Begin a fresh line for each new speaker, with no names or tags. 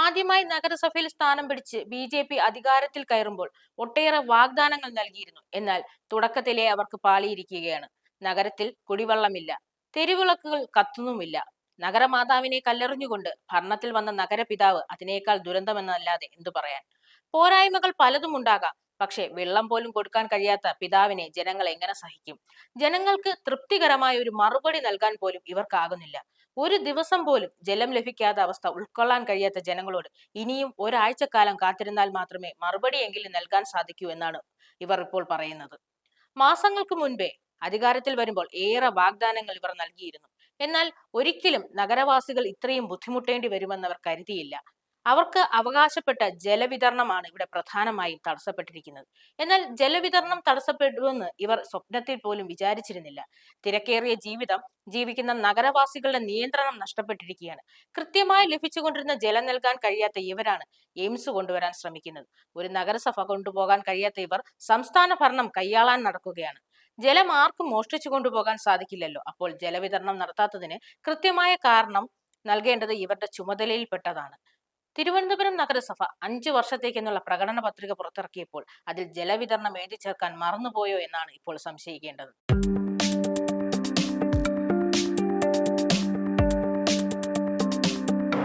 ആദ്യമായി നഗരസഭയിൽ സ്ഥാനം പിടിച്ച് ബി അധികാരത്തിൽ കയറുമ്പോൾ ഒട്ടേറെ വാഗ്ദാനങ്ങൾ നൽകിയിരുന്നു. എന്നാൽ തുടക്കത്തിലെ അവർക്ക് പാളിയിരിക്കുകയാണ്. നഗരത്തിൽ കുടിവെള്ളമില്ല, തെരുവിളക്കുകൾ കത്തുന്നുമില്ല. നഗരമാതാവിനെ കല്ലെറിഞ്ഞുകൊണ്ട് ഭരണത്തിൽ വന്ന നഗരപിതാവ് അതിനേക്കാൾ ദുരന്തമെന്നല്ലാതെ എന്തു പറയാൻ. പോരായ്മകൾ പലതും ഉണ്ടാകാം, പക്ഷെ വെള്ളം പോലും കൊടുക്കാൻ കഴിയാത്ത പിതാവിനെ ജനങ്ങൾ എങ്ങനെ സഹിക്കും? ജനങ്ങൾക്ക് തൃപ്തികരമായ ഒരു മറുപടി നൽകാൻ പോലും ഇവർക്കാകുന്നില്ല. ഒരു ദിവസം പോലും ജലം ലഭിക്കാത്ത അവസ്ഥ ഉൾക്കൊള്ളാൻ കഴിയാത്ത ജനങ്ങളോട് ഇനിയും ഒരാഴ്ചക്കാലം കാത്തിരുന്നാൽ മാത്രമേ മറുപടിയെങ്കിലും നൽകാൻ സാധിക്കൂ എന്നാണ് ഇവർ ഇപ്പോൾ പറയുന്നത്. മാസങ്ങൾക്ക് മുൻപേ അധികാരത്തിൽ വരുമ്പോൾ ഏറെ വാഗ്ദാനങ്ങൾ ഇവർ നൽകിയിരുന്നു. എന്നാൽ ഒരിക്കലും നഗരവാസികൾ ഇത്രയും ബുദ്ധിമുട്ടേണ്ടി വരുമെന്ന് അവർ കരുതിയില്ല. അവർക്ക് അവകാശപ്പെട്ട ജലവിതരണമാണ് ഇവിടെ പ്രധാനമായും തടസ്സപ്പെട്ടിരിക്കുന്നത്. എന്നാൽ ജലവിതരണം തടസ്സപ്പെടുമെന്ന് ഇവർ സ്വപ്നത്തിൽ പോലും വിചാരിച്ചിരുന്നില്ല. തിരക്കേറിയ ജീവിതം ജീവിക്കുന്ന നഗരവാസികളുടെ നിയന്ത്രണം നഷ്ടപ്പെട്ടിരിക്കുകയാണ്. കൃത്യമായി ലഭിച്ചുകൊണ്ടിരുന്ന ജലം നൽകാൻ കഴിയാത്ത ഇവരാണ് എയിംസ് കൊണ്ടുവരാൻ ശ്രമിക്കുന്നത്. ഒരു നഗരസഭ കൊണ്ടുപോകാൻ കഴിയാത്ത ഇവർ സംസ്ഥാന ഭരണം കൈയാളാൻ നടക്കുകയാണ്. ജലം ആർക്കും മോഷ്ടിച്ചു കൊണ്ടുപോകാൻ സാധിക്കില്ലല്ലോ. അപ്പോൾ ജലവിതരണം നടത്താത്തതിന് കൃത്യമായ കാരണം നൽകേണ്ടത് ഇവരുടെ ചുമതലയിൽപ്പെട്ടതാണ്. തിരുവനന്തപുരം നഗരസഭ 5 വർഷത്തേക്കെന്നുള്ള പ്രകടന പത്രിക പുറത്തിറക്കിയപ്പോൾ അതിൽ ജലവിതരണം എഴുതി ചേർക്കാൻ മറന്നുപോയോ എന്നാണ് ഇപ്പോൾ സംശയിക്കേണ്ടത്.